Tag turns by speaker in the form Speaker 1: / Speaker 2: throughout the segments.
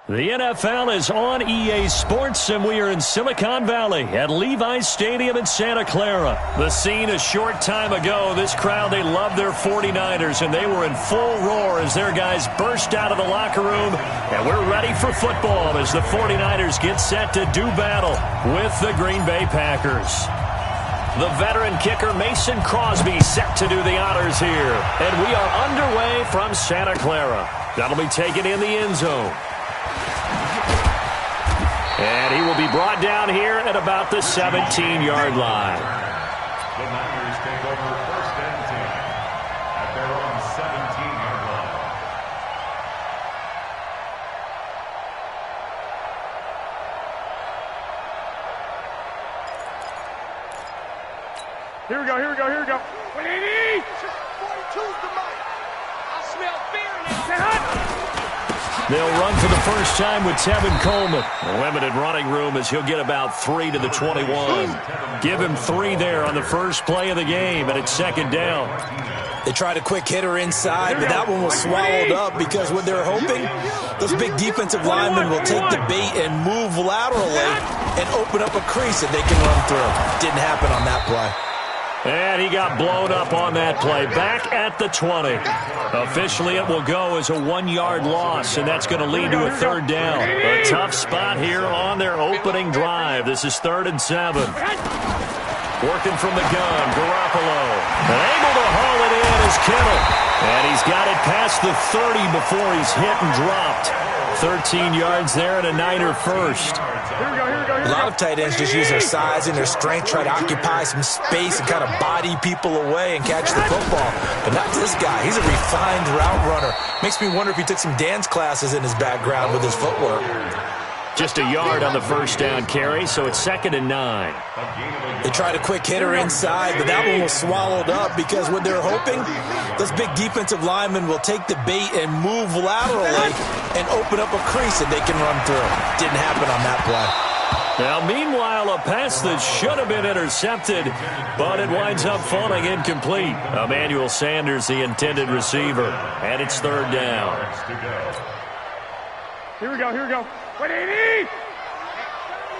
Speaker 1: The NFL is on EA Sports, and we are in Silicon Valley at Levi's Stadium in Santa Clara. The scene a short time ago, this crowd, they love their 49ers, and they were in full roar as their guys burst out of the locker room, and we're ready for football as the 49ers get set to do battle with the Green Bay Packers. The veteran kicker Mason Crosby set to do the honors here, and we are underway from Santa Clara. That'll be taken in the end zone. And he will be brought down here at about the 17-yard line.
Speaker 2: The Niners take over first and 10 at their own 17-yard line.
Speaker 3: Here we go, here we go, here we go. 180! 42's the mic. I smell fear now.
Speaker 1: They'll run for the first time with Tevin Coleman. A limited running room as he'll get about 3 to the 21. Give him 3 there on the first play of the game, and it's second down.
Speaker 4: They tried a quick hitter inside, but that one was swallowed up because what they're hoping, those big defensive linemen will take the bait and move laterally and open up a crease that they can run through. Didn't happen on that play.
Speaker 1: And he got blown up on that play. Back at the 20. Officially, it will go as a 1-yard loss, and that's going to lead to a third down. A tough spot here on their opening drive. This is 3rd and 7. Working from the gun, Garoppolo. And able to haul it in is Kittle. And he's got it past the 30 before he's hit and dropped. 13 yards there and a Niner first.
Speaker 4: A lot of tight ends just use their size and their strength, try to occupy some space and kind of body people away and catch the football. But not this guy. He's a refined route runner. Makes me wonder if he took some dance classes in his background with his footwork.
Speaker 1: Just a yard on the first down carry, so it's 2nd and 9.
Speaker 4: They tried a quick hitter inside, but that one was swallowed up because what they're hoping, those big defensive linemen will take the bait and move laterally and open up a crease that they can run through. Didn't happen on that play.
Speaker 1: Now, meanwhile, a pass that should have been intercepted, but it winds up falling incomplete. Emmanuel Sanders, the intended receiver, and it's 3rd down.
Speaker 3: Here we go, here we go. 180!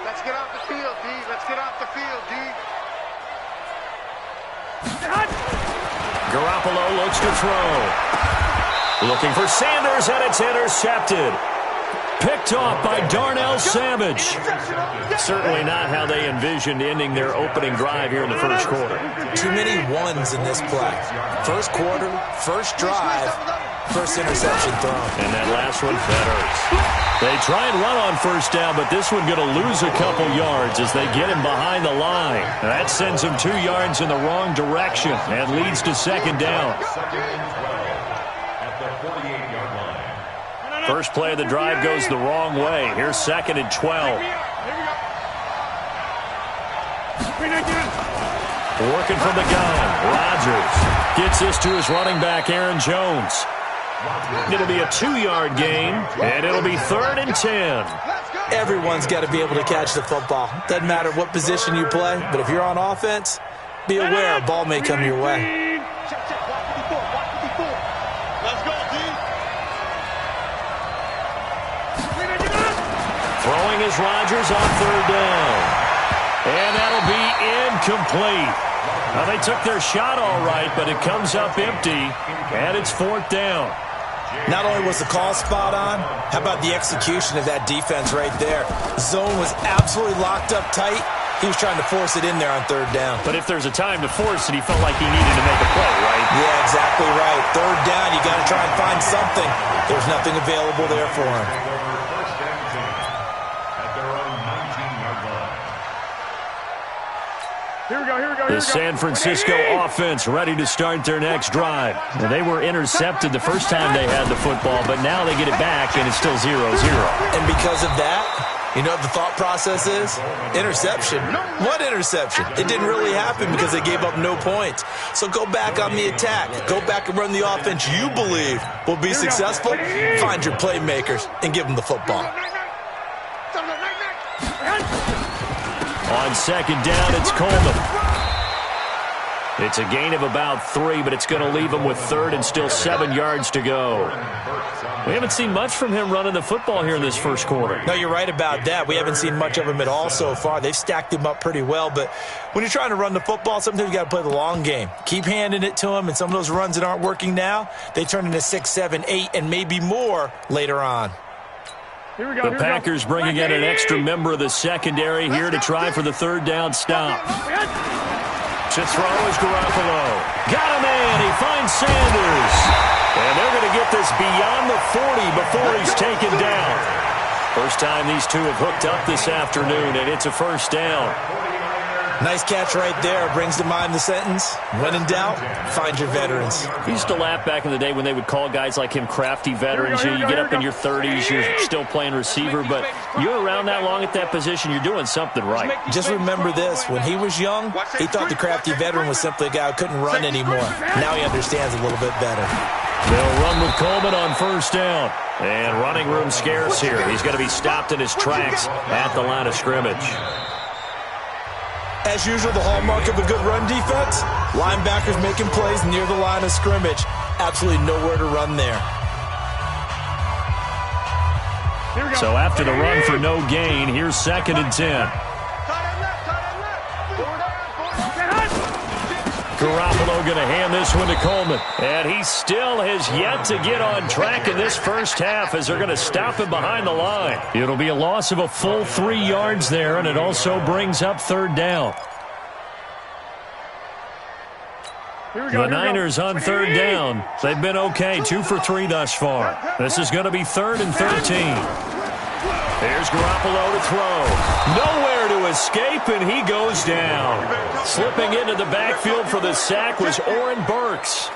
Speaker 5: Let's get off the field, D. Let's get off the field, D.
Speaker 1: Garoppolo looks to throw. Looking for Sanders, and it's intercepted. Picked off by Darnell Savage. Certainly not how they envisioned ending their opening drive here in the first quarter.
Speaker 4: Too many ones in this play. First quarter, first drive, first interception thrown.
Speaker 1: And that last one, that hurts. They try and run on first down, but this one going to lose a couple yards as they get him behind the line. And that sends him 2 yards in the wrong direction and leads to second down. First play of the drive goes the wrong way. Here's 2nd and 12. Working from the gun. Rodgers gets this to his running back, Aaron Jones. It'll be a 2-yard gain, and it'll be 3rd and 10.
Speaker 4: Everyone's got to be able to catch the football. Doesn't matter what position you play, but if you're on offense, be aware a ball may come your way.
Speaker 1: Throwing is Rodgers on 3rd down. And that'll be incomplete. Now, they took their shot all right, but it comes up empty, and it's 4th down.
Speaker 4: Not only was the call spot on, how about the execution of that defense right there? Zone was absolutely locked up tight. He was trying to force it in there on 3rd down.
Speaker 1: But if there's a time to force it, he felt like he needed to make a play, right?
Speaker 4: Yeah, exactly right. 3rd down, you got to try and find something. There's nothing available there for him.
Speaker 3: Here we go, here we go,
Speaker 1: The San Francisco offense ready to start their next drive. Now, they were intercepted the first time they had the football, but now they get it back, and it's still 0-0.
Speaker 4: And because of that, you know what the thought process is? Interception. What interception? It didn't really happen because they gave up no points. So go back on the attack. Go back and run the offense you believe will be successful. Find your playmakers and give them the football.
Speaker 1: On 2nd down, it's Coleman. It's a gain of about 3, but it's going to leave him with third and still 7 yards to go. We haven't seen much from him running the football here in this first quarter.
Speaker 4: No, you're right about that. We haven't seen much of him at all so far. They've stacked him up pretty well, but when you're trying to run the football, sometimes you got to play the long game. Keep handing it to him, and some of those runs that aren't working now, they turn into 6, 7, 8, and maybe more later on.
Speaker 1: The Packers bringing in an extra member of the secondary here to try for the third down stop. To throw is Garoppolo. Got him in. He finds Sanders. And they're going to get this beyond the 40 before he's taken down. First time these two have hooked up this afternoon, and it's a first down.
Speaker 4: Nice catch right there. Brings to mind the sentence, when in doubt, find your veterans.
Speaker 1: We used to laugh back in the day when they would call guys like him crafty veterans. You get up in your 30s, you're still playing receiver, but you're around that long at that position, you're doing something right.
Speaker 4: Just remember this. When he was young, he thought the crafty veteran was simply a guy who couldn't run anymore. Now he understands a little bit better.
Speaker 1: They'll run with Coleman on first down. And running room scarce here. He's going to be stopped in his tracks at the line of scrimmage.
Speaker 4: As usual, the hallmark of a good run defense, linebackers making plays near the line of scrimmage. Absolutely nowhere to run there.
Speaker 1: So after the run for no gain, here's 2nd and 10. Garoppolo going to hand this one to Coleman. And he still has yet to get on track in this first half as they're going to stop him behind the line. It'll be a loss of a full 3 yards there, and it also brings up third down. The Niners on third down. They've been okay, 2 for 3 thus far. This is going to be 3rd and 13. Here's Garoppolo to throw. Nowhere to escape, and he goes down. Slipping into the backfield for the sack was Oren Burks.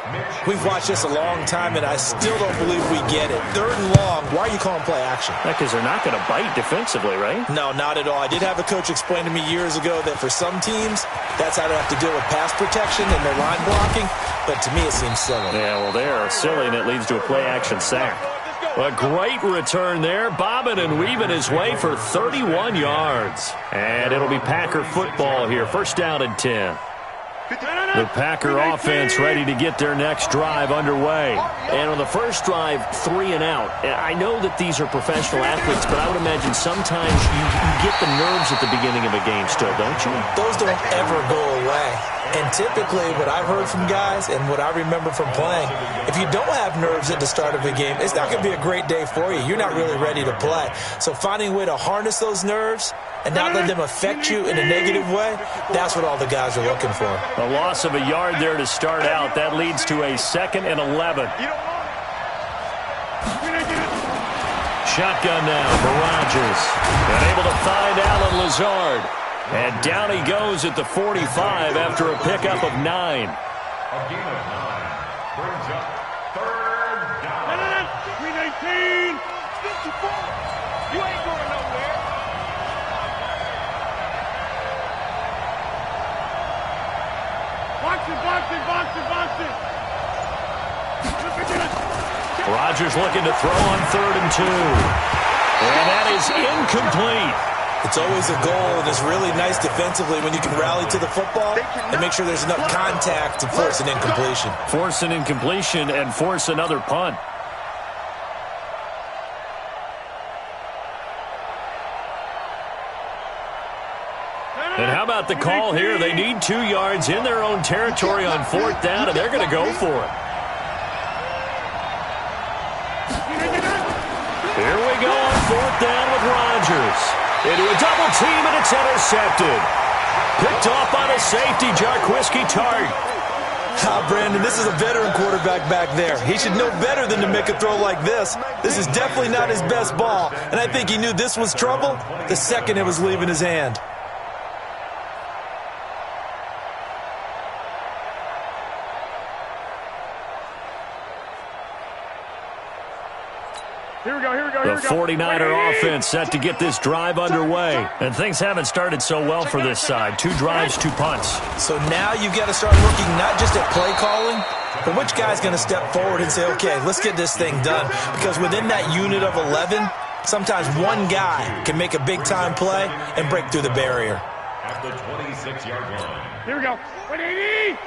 Speaker 4: We've watched this a long time, and I still don't believe we get it. 3rd and long, why are you calling play action?
Speaker 1: Because they're not going to bite defensively, right?
Speaker 4: No, not at all. I did have a coach explain to me years ago that for some teams, that's how they have to deal with pass protection and their line blocking, but to me it seems silly.
Speaker 1: Yeah, well, they're silly, and it leads to a play action sack. A great return there, bobbing and weaving his way for 31 yards. And it'll be Packer football here, first down and 10. The Packer offense ready to get their next drive underway. And on the first drive, 3 and out. And I know that these are professional athletes, but I would imagine sometimes you get the nerves at the beginning of a game still, don't you?
Speaker 4: Those don't ever go away. And typically what I've heard from guys and what I remember from playing, if you don't have nerves at the start of a game, it's not going to be a great day for you. You're not really ready to play. So finding a way to harness those nerves and not let them affect you in a negative way, that's what all the guys are looking for.
Speaker 1: A loss of a yard there to start out. That leads to a 2nd and 11. Shotgun now for Rodgers. And able to find Allen Lazard. And down he goes at the 45 after a pickup of 9.
Speaker 2: A gain of 9 brings up 3rd down.
Speaker 3: 319. 54. You ain't going nowhere. Box it, box it, box it, box it.
Speaker 1: Rodgers looking to throw on 3rd and 2. And that is incomplete.
Speaker 4: It's always a goal, and it's really nice defensively when you can rally to the football and make sure there's enough contact to force an incompletion.
Speaker 1: Force an incompletion and force another punt. And how about the call here? They need 2 yards in their own territory on 4th down, and they're going to go for it. Here we go on 4th down with Rodgers. Into a double team, and it's intercepted. Picked off by the safety, Jarquiski Tart.
Speaker 4: Brandon, this is a veteran quarterback back there. He should know better than to make a throw like this. This is definitely not his best ball, and I think he knew this was trouble the second it was leaving his hand.
Speaker 3: Here we go.
Speaker 1: The 49er offense set to get this drive underway. And things haven't started so well for this side. 2 drives, 2 punts.
Speaker 4: So now you've got to start looking not just at play calling, but which guy's going to step forward and say, okay, let's get this thing done. Because within that unit of 11, sometimes one guy can make a big-time play and break through the barrier.
Speaker 2: At the 26-yard line.
Speaker 3: Here we go. 180.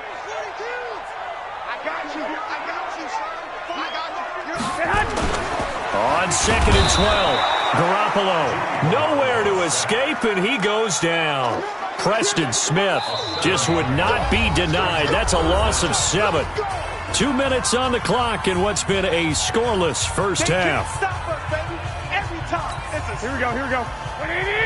Speaker 1: On 2nd and 12, Garoppolo nowhere to escape, and he goes down. Preston Smith just would not be denied. That's a loss of 7. 2 minutes on the clock in what's been a scoreless first half.
Speaker 3: Here we go.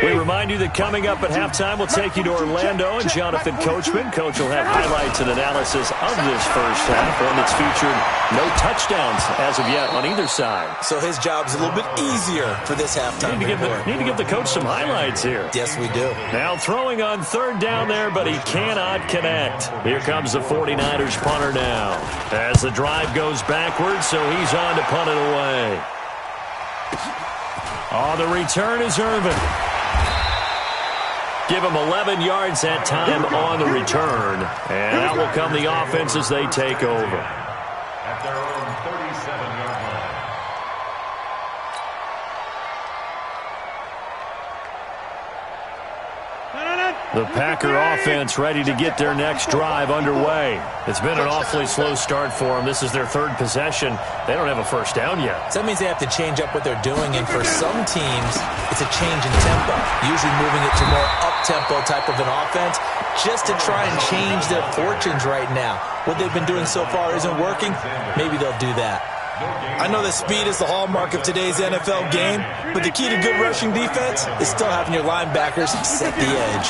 Speaker 1: We remind you that coming up at halftime, we'll take you to Orlando and Jonathan Coachman. Coach will have highlights and analysis of this first half, one that's featured no touchdowns as of yet on either side.
Speaker 4: So his job's a little bit easier for this halftime report.
Speaker 1: Need to give the coach some highlights here.
Speaker 4: Yes, we do.
Speaker 1: Now throwing on 3rd down there, but he cannot connect. Here comes the 49ers punter now. As the drive goes backwards, so he's on to punt it away. Oh, the return is Irvin. Give him 11 yards that time on the return. And out will come the offense as they take over.
Speaker 2: At their own 37-yard line.
Speaker 1: The Packer offense ready to get their next drive underway. It's been an awfully slow start for them. This is their 3rd possession. They don't have a first down yet.
Speaker 4: So that means they have to change up what they're doing, and for some teams, it's a change in tempo, usually moving it to more up-tempo type of an offense just to try and change their fortunes right now. What they've been doing so far isn't working. Maybe they'll do that. I know that speed is the hallmark of today's NFL game, but the key to good rushing defense is still having your linebackers set the edge.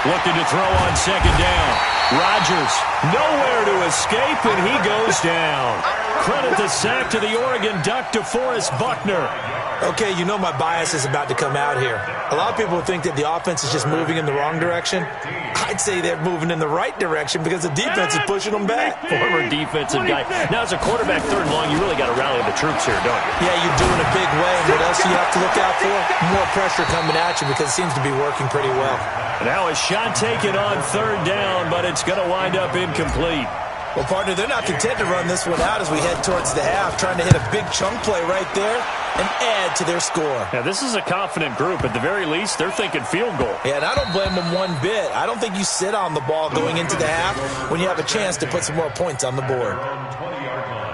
Speaker 1: Looking to throw on 2nd down. Rodgers nowhere to escape, and he goes down. Credit the sack to the Oregon Duck, DeForest Buckner.
Speaker 4: Okay, you know my bias is about to come out here. A lot of people think that the offense is just moving in the wrong direction. I'd say they're moving in the right direction because the defense is pushing them back.
Speaker 1: Former defensive guy. Now, as a quarterback 3rd and long, you really got to rally the troops here, don't you?
Speaker 4: Yeah, you're doing a big way. And what else do you have to look out for? More pressure coming at you because it seems to be working pretty well.
Speaker 1: Now a shot taken on 3rd down, but it's going to wind up incomplete.
Speaker 4: Well, partner, they're not content to run this one out as we head towards the half, trying to hit a big chunk play right there and add to their score.
Speaker 1: Now, this is a confident group. At the very least, they're thinking field goal.
Speaker 4: Yeah, and I don't blame them one bit. I don't think you sit on the ball going into the half when you have a chance to put some more points on the board.
Speaker 2: 20-yard line.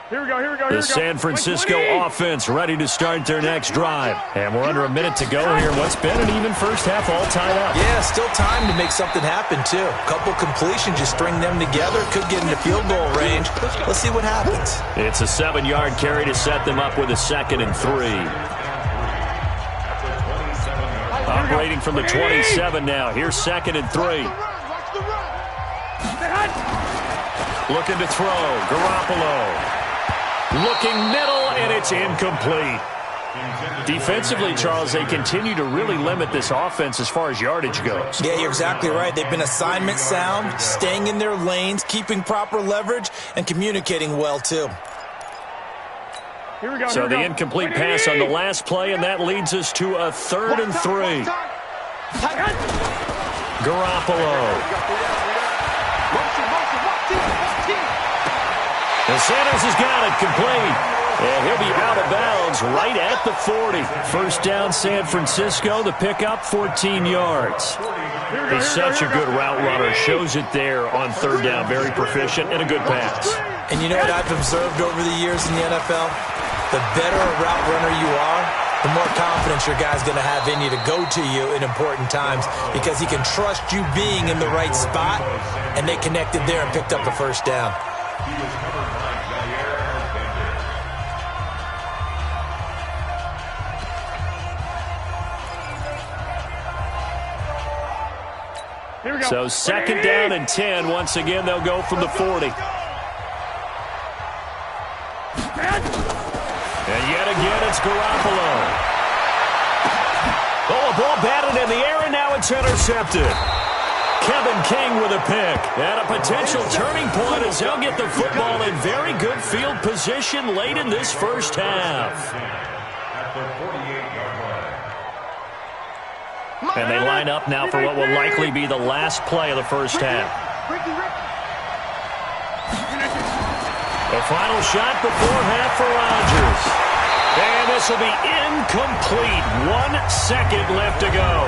Speaker 3: Here we go.
Speaker 1: The San Francisco offense ready to start their next drive. And we're under a minute to go here. What's been an even first half all tied up.
Speaker 4: Yeah, still time to make something happen, too. Couple completions, you string them together, could get into field goal range. Let's see what happens.
Speaker 1: It's a 7-yard carry to set them up with a 2nd and 3. Operating from the 27 now. Here's 2nd and 3. Looking to throw. Garoppolo. Looking middle, and it's incomplete. Defensively, Charles, they continue to really limit this offense as far as yardage goes.
Speaker 4: Yeah, you're exactly right. They've been assignment sound, staying in their lanes, keeping proper leverage, and communicating well, too.
Speaker 1: So the incomplete pass on the last play, and that leads us to a 3rd and 3. Garoppolo. And Sanders has got it complete. And he'll be out of bounds right at the 40. First down, San Francisco. The pickup, 14 yards. He's such a good route runner. Shows it there on 3rd down. Very proficient and a good pass.
Speaker 4: And you know what I've observed over the years in the NFL? The better a route runner you are, the more confidence your guy's going to have in you to go to you in important times because he can trust you being in the right spot, and they connected there and picked up the first down.
Speaker 2: He was covered by Jair Alexander.
Speaker 1: So 2nd down and 10. Once again, they'll go from the 40. And yet again, it's Garoppolo. Oh, a ball batted in the air, and now it's intercepted. Kevin King with a pick. And a potential turning point as they'll get the football in very good field position late in this first half.
Speaker 2: At the 48-yard line.
Speaker 1: And they line up now for what will likely be the last play of the first half. The final shot before half for Rodgers. And this will be incomplete. 1 second left to go.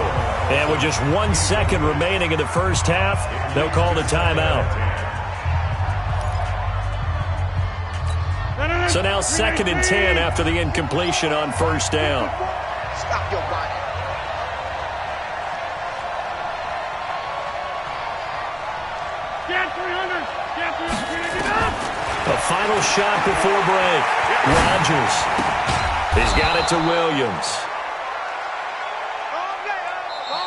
Speaker 1: And with just 1 second remaining in the first half, they'll call the timeout. So now 2nd and 10 after the incompletion on first down.
Speaker 5: Stop your body.
Speaker 1: A final shot before break. Rodgers. He's got it to Williams.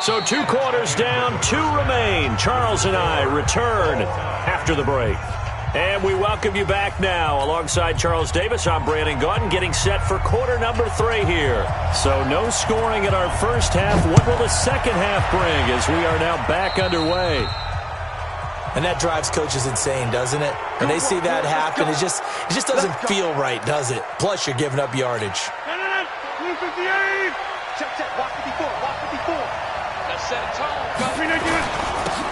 Speaker 1: So 2 quarters down, 2 remain. Charles and I return after the break. And we welcome you back now. Alongside Charles Davis, I'm Brandon Gaudin, getting set for quarter number 3 here. So no scoring in our first half. What will the second half bring as we are now back underway?
Speaker 4: And that drives coaches insane, doesn't it? When they see that happen, it just doesn't feel right, does it? Plus, you're giving up yardage.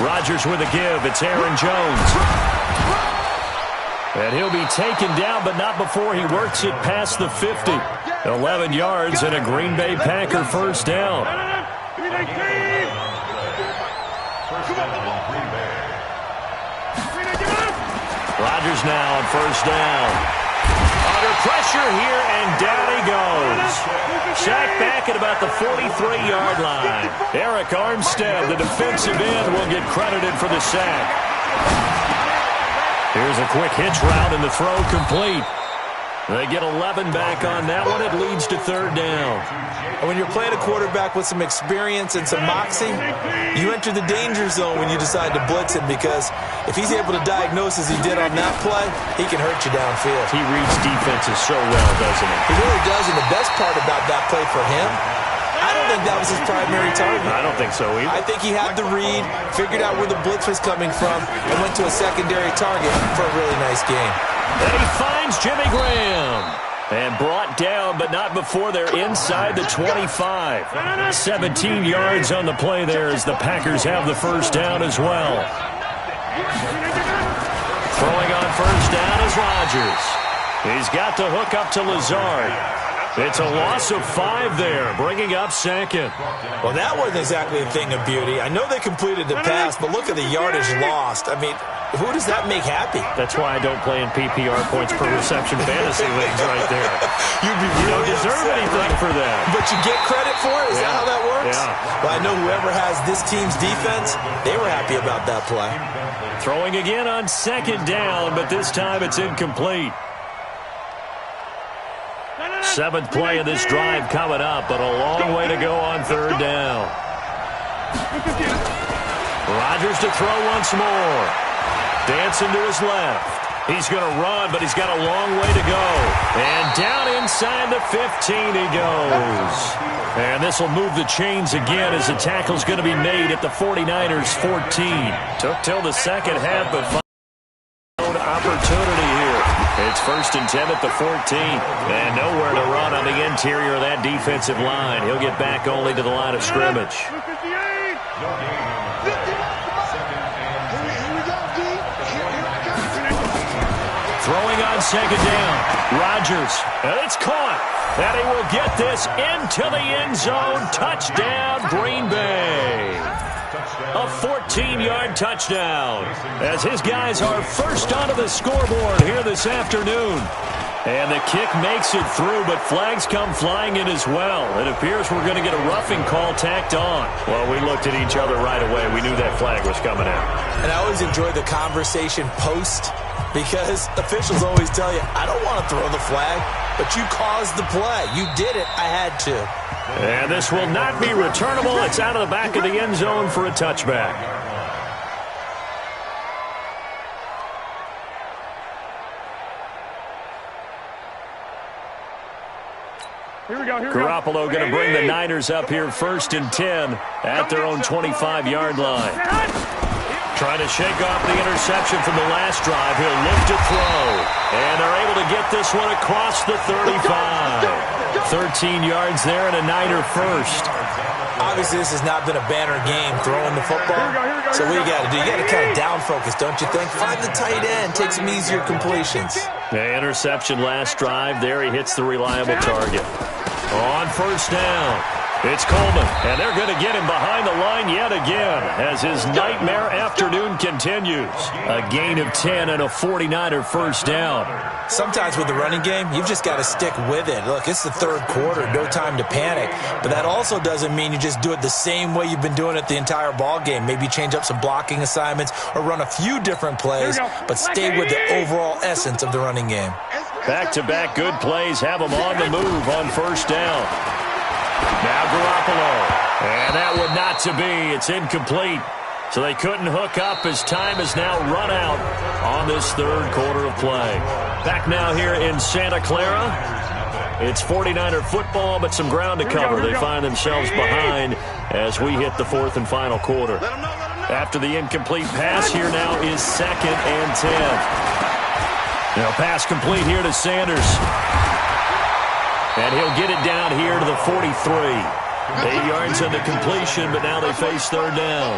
Speaker 1: Rodgers with a give. It's Aaron Jones. And he'll be taken down, but not before he works it past the 50. 11 yards and a Green Bay Packer first down. Rodgers now on first down. Under pressure here, and down he goes. Sacked back at about the 43-yard line. Eric Armstead, the defensive end, will get credited for the sack. Here's a quick hitch route, and the throw complete. They get 11 back on that one. It leads to 3rd down.
Speaker 4: And when you're playing a quarterback with some experience and some moxie, you enter the danger zone when you decide to blitz him, because if he's able to diagnose as he did on that play, he can hurt you downfield.
Speaker 1: He reads defenses so well, doesn't he?
Speaker 4: He really does, and the best part about that play for him, I don't think that was his primary target.
Speaker 1: I don't think so either.
Speaker 4: I think he had the read, figured out where the blitz was coming from, and went to a secondary target for a really nice game.
Speaker 1: And he finds Jimmy Graham. And brought down, but not before they're inside the 25. 17 yards on the play there as the Packers have the first down as well. Throwing on first down is Rodgers. He's got the hook up to Lazard. It's a loss of 5 there, bringing up 2nd.
Speaker 4: Well, that wasn't exactly a thing of beauty. I know they completed the pass, but look at the yardage lost. I mean, who does that make happy?
Speaker 1: That's why I don't play in PPR points per reception fantasy leagues right there.
Speaker 4: You'd be
Speaker 1: You don't
Speaker 4: really
Speaker 1: deserve
Speaker 4: upset,
Speaker 1: anything
Speaker 4: right?
Speaker 1: for that.
Speaker 4: But you get credit for it? Is that how that works?
Speaker 1: Yeah.
Speaker 4: Well, I know whoever has this team's defense, they were happy about that play.
Speaker 1: Throwing again on 2nd down, but this time it's incomplete. 7th play of this drive coming up, but a long way to go on 3rd down. Rodgers to throw once more. Dancing to his left. He's going to run, but he's got a long way to go. And down inside the 15 he goes. And this will move the chains again as the tackle's going to be made at the 49ers 14. Took till the second half, but found opportunity here. It's 1st and 10 at the 14. And nowhere to run on the interior of that defensive line. He'll get back only to the line of scrimmage. Throwing on 2nd down. Rodgers. And it's caught. And he will get this into the end zone. Touchdown, Green Bay. A 14-yard touchdown as his guys are first onto the scoreboard here this afternoon. And the kick makes it through, but flags come flying in as well. It appears we're going to get a roughing call tacked on. Well, we looked at each other right away. We knew that flag was coming out. And I always enjoy the conversation post, because officials always tell you, I don't want to throw the flag, but you caused the play. You did it. I had to. And this will not be returnable. It's out of the back of the end zone for a touchback. Garoppolo going to bring the Niners up here 1st and 10 at their own 25-yard line. Trying to shake off the interception from the last drive. He'll look to throw. And they're able to get this one across the 35. 13 yards there and a Niner first.
Speaker 4: Obviously, this has not been a banner game throwing the football. So what you got to do, you got to kind of down focus, don't you think? Find the tight end, take some easier completions.
Speaker 1: The interception last drive. There he hits the reliable target. On first down, it's Coleman, and they're going to get him behind the line yet again as his nightmare afternoon continues. A gain of 10 and a 49er first down.
Speaker 4: Sometimes with the running game, you've just got to stick with it. Look, it's the third quarter, no time to panic. But that also doesn't mean you just do it the same way you've been doing it the entire ball game. Maybe change up some blocking assignments or run a few different plays, but stay with the overall essence of the running game.
Speaker 1: Back-to-back good plays have him on the move on first down. Now Garoppolo. And that would not to be. It's incomplete. So they couldn't hook up as time has now run out on this third quarter of play. Back now here in Santa Clara. It's 49er football, but some ground to cover. They find themselves behind as we hit the fourth and final quarter. After the incomplete pass, here now is 2nd and 10. Now pass complete here to Sanders. And he'll get it down here to the 43. 8 yards on the completion, but now they face third down.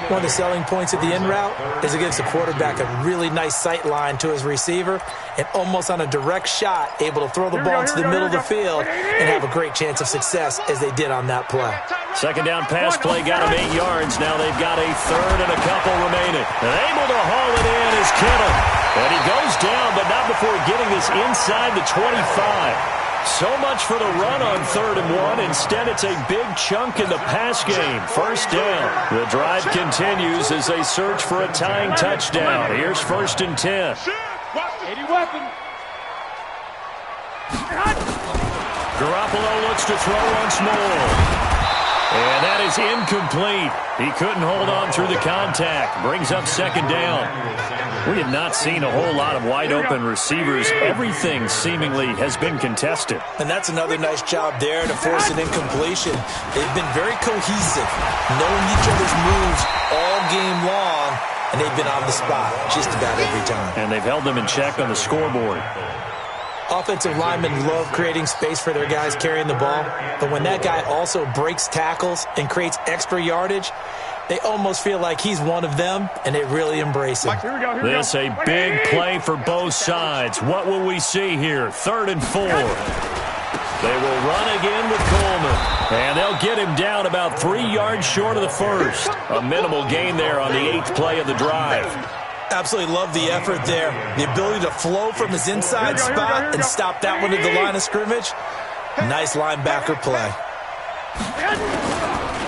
Speaker 4: One of the selling points of the in route is it gives the quarterback a really nice sight line to his receiver and almost on a direct shot able to throw the ball into the middle of the field and have a great chance of success as they did on that play.
Speaker 1: Second down pass play got him 8 yards. Now they've got a third and a couple remaining. And able to haul it in is Kittle. And he goes down, but not before getting this inside the 25. So much for the run on 3rd and 1. Instead, it's a big chunk in the pass game. First down. The drive continues as they search for a tying touchdown. Here's 1st and 10.
Speaker 3: 80 weapon.
Speaker 1: Garoppolo looks to throw once more. And that is incomplete. He couldn't hold on through the contact. Brings up 2nd down. We have not seen a whole lot of wide-open receivers. Everything seemingly has been contested.
Speaker 4: And that's another nice job there to force an incompletion. They've been very cohesive, knowing each other's moves all game long, and they've been on the spot just about every time.
Speaker 1: And they've held them in check on the scoreboard.
Speaker 4: Offensive linemen love creating space for their guys carrying the ball, but when that guy also breaks tackles and creates extra yardage, they almost feel like he's one of them, and they really embrace him.
Speaker 1: This a big play for both sides. What will we see here? 3rd and 4. They will run again with Coleman, and they'll get him down about 3 yards short of the first. A minimal gain there on the 8th play of the drive.
Speaker 4: Absolutely love the effort there. The ability to flow from his inside spot and stop that one at the line of scrimmage. Nice linebacker play.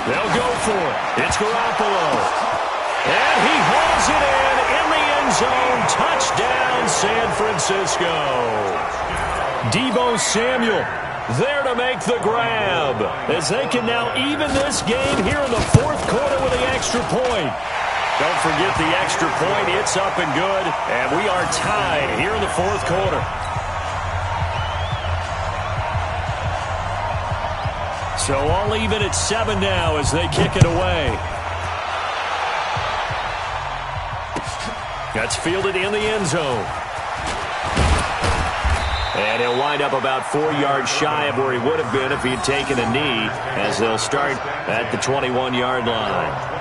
Speaker 1: They'll go for it. It's Garoppolo. And he hauls it in the end zone. Touchdown, San Francisco. Deebo Samuel there to make the grab as they can now even this game here in the 4th quarter with the extra point. Don't forget the extra point. It's up and good. And we are tied here in the 4th quarter. So all even at 7 now as they kick it away. That's fielded in the end zone. And he'll wind up about 4 yards shy of where he would have been if he had taken a knee as they'll start at the 21-yard line.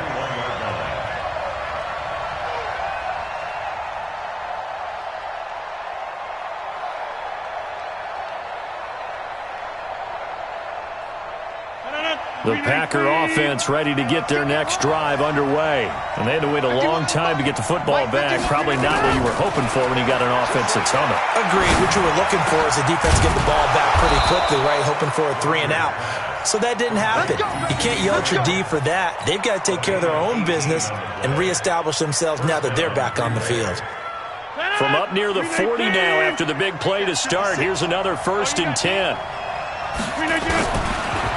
Speaker 1: The Packer offense ready to get their next drive underway. And they had to wait a long time to get the football back. Probably not what you were hoping for when you got an offense that's humming.
Speaker 4: Agreed. What you were looking for is the defense get the ball back pretty quickly, right? Hoping for a 3 and out. So that didn't happen. You can't yell at your D for that. They've got to take care of their own business and reestablish themselves now that they're back on the field.
Speaker 1: From up near the 40 now after the big play to start, here's another 1st and 10.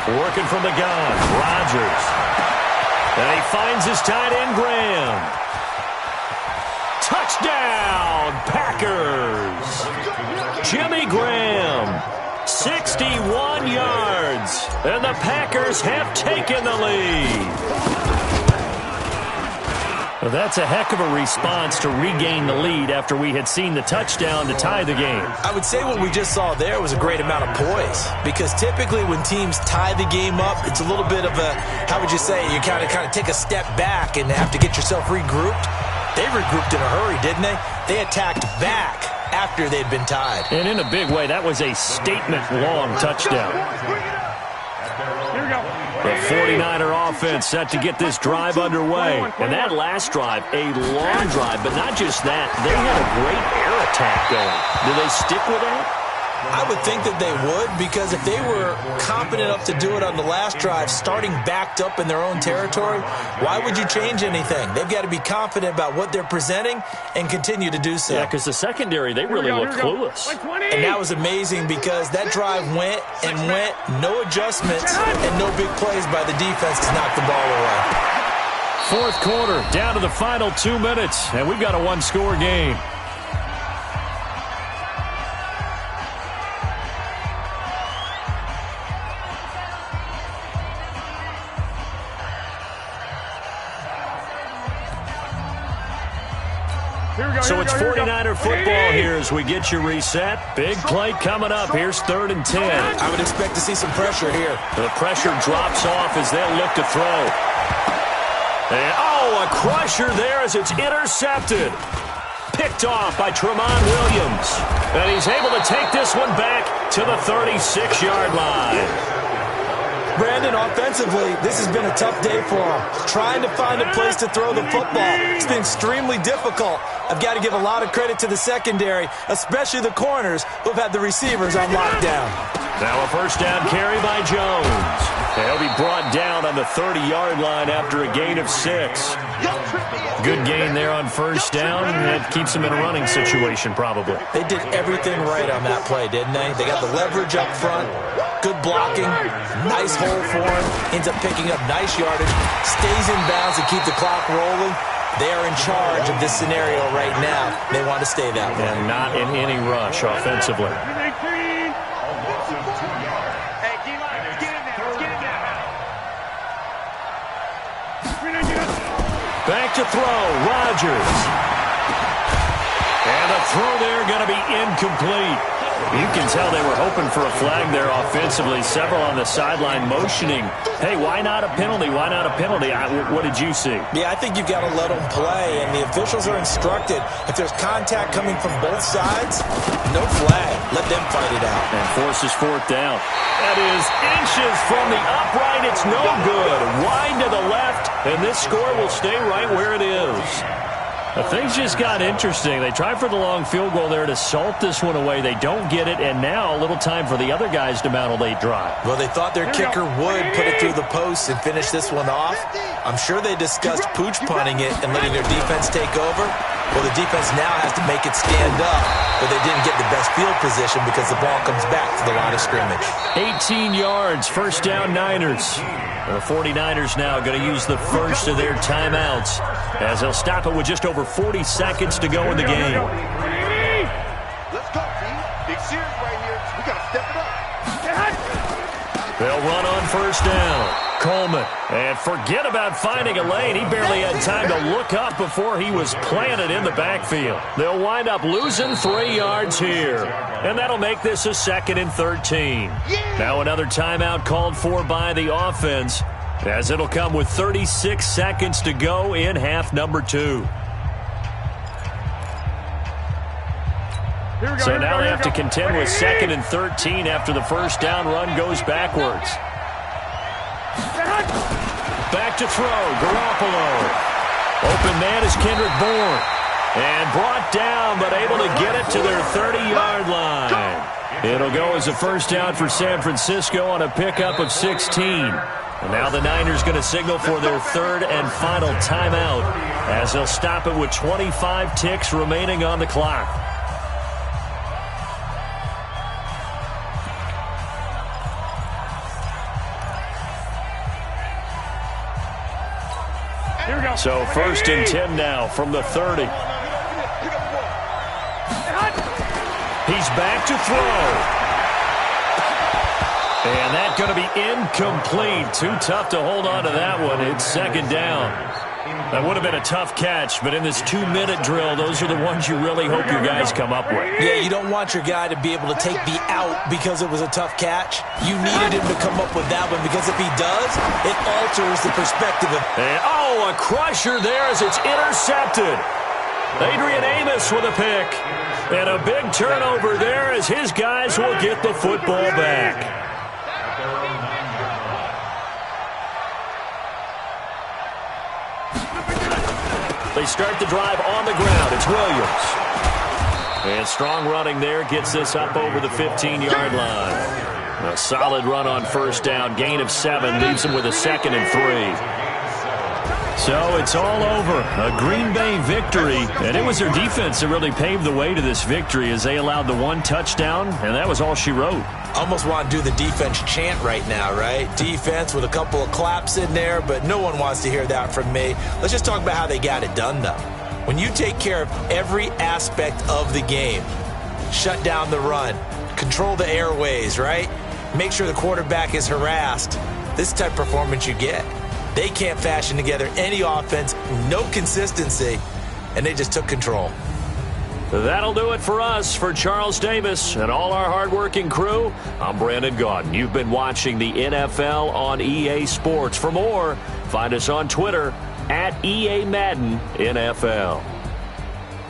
Speaker 1: Working from the gun, Rodgers. And he finds his tight end, Graham. Touchdown, Packers. Jimmy Graham, 61 yards. And the Packers have taken the lead. Well, that's a heck of a response to regain the lead after we had seen the touchdown to tie the game.
Speaker 4: I would say what we just saw there was a great amount of poise, because typically when teams tie the game up, it's a little bit of a, how would you say, you kind of take a step back and have to get yourself regrouped. They regrouped in a hurry, didn't they? They attacked back after they'd been tied.
Speaker 1: And in a big way, that was a statement-long touchdown.
Speaker 3: Here we go.
Speaker 1: The 49er offense set to get this drive underway. And that last drive, a long drive, but not just that. They had a great air attack going. Do they stick with that?
Speaker 4: I would think that they would, because if they were confident enough to do it on the last drive, starting backed up in their own territory, why would you change anything? They've got to be confident about what they're presenting and continue to do so.
Speaker 1: Yeah, because the secondary, they really looked clueless.
Speaker 4: And that was amazing, because that drive went and went, no adjustments and no big plays by the defense to knock the ball away.
Speaker 1: Fourth quarter, down to the final 2 minutes, and we've got a one-score game. So it's 49er football here as we get you reset. Big play coming up. Here's 3rd and 10.
Speaker 4: I would expect to see some pressure here.
Speaker 1: The pressure drops off as they'll look to throw. And, oh, a crusher there as it's intercepted. Picked off by Tramon Williams. And he's able to take this one back to the 36-yard line.
Speaker 4: Brandon, offensively, this has been a tough day for him. Trying to find a place to throw the football. It's been extremely difficult. I've got to give a lot of credit to the secondary, especially the corners who have had the receivers on lockdown.
Speaker 1: Now a first down carry by Jones. He'll be brought down on the 30-yard line after a gain of 6. Good gain there on first down. It keeps him in a running situation probably.
Speaker 4: They did everything right on that play, didn't they? They got the leverage up front, good blocking, nice hole for him, ends up picking up nice yardage, stays in bounds to keep the clock rolling. They are in charge of this scenario right now. They want to stay that way.
Speaker 1: And not in any rush offensively. Back to throw, Rodgers. And the throw there going to be incomplete. You can tell they were hoping for a flag there offensively. Several on the sideline motioning. Hey, why not a penalty? Why not a penalty? What did you see?
Speaker 4: Yeah, I think you've got to let them play, and the officials are instructed. If there's contact coming from both sides, no flag. Let them fight it out.
Speaker 1: And forces 4th down. That is inches from the upright. It's no good. Wide to the left, and this score will stay right where it is. Things just got interesting. They tried for the long field goal there to salt this one away. They don't get it, and now a little time for the other guys to mount a late drive.
Speaker 4: Well, they thought their kicker would put it through the post and finish this one off. I'm sure they discussed pooch punting it and letting their defense take over. Well, the defense now has to make it stand up, but they didn't get the best field position because the ball comes back to the line of scrimmage.
Speaker 1: 18 yards, first down Niners. The 49ers now going to use the first of their timeouts as they'll stop it with just over 40 seconds to go in the game.
Speaker 5: Let's go, team. Big series right here. We got to step it up.
Speaker 1: They'll run on first down. Coleman. And forget about finding a lane. He barely had time to look up before he was planted in the backfield. They'll wind up losing 3 yards here. And that'll make this a 2nd and 13. Now another timeout called for by the offense, as it'll come with 36 seconds to go in half number 2. So now they have to contend with 2nd and 13 after the first down run goes backwards. Back to throw, Garoppolo. Open man is Kendrick Bourne. And brought down, but able to get it to their 30-yard line. It'll go as a first down for San Francisco on a pickup of 16. And now the Niners going to signal for their 3rd and final timeout as they'll stop it with 25 ticks remaining on the clock. So 1st and 10 now from the 30. He's back to throw. And that's going to be incomplete. Too tough to hold on to that one. It's 2nd down. That would have been a tough catch, but in this 2-minute drill, those are the ones you really hope your guys come up with.
Speaker 4: Yeah, you don't want your guy to be able to take the out because it was a tough catch. You needed him to come up with that one because if he does, it alters the perspective of...
Speaker 1: And, a crusher there as it's intercepted. Adrian Amos with a pick. And a big turnover there as his guys will get the football back. They start the drive on the ground. It's Williams. And strong running there gets this up over the 15-yard line. A solid run on first down. Gain of 7 leaves him with a 2nd and 3. So it's all over. A Green Bay victory. And it was their defense that really paved the way to this victory as they allowed the 1 touchdown, and that was all she wrote.
Speaker 4: Almost want to do the defense chant right now, right? Defense with a couple of claps in there, but no one wants to hear that from me. Let's just talk about how they got it done, though. When you take care of every aspect of the game, shut down the run, control the airways, right? Make sure the quarterback is harassed. This type of performance you get. They can't fashion together any offense, no consistency, and they just took control.
Speaker 1: That'll do it for us. For Charles Davis and all our hardworking crew, I'm Brandon Gaudin. You've been watching the NFL on EA Sports. For more, find us on Twitter at EA Madden NFL.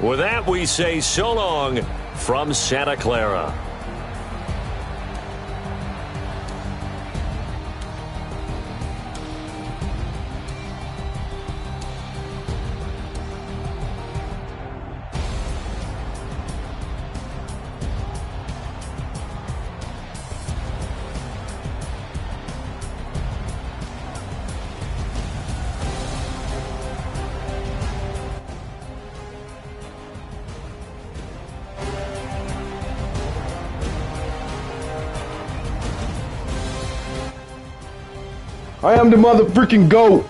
Speaker 1: With that, we say so long from Santa Clara.
Speaker 6: I am the mother freaking GOAT.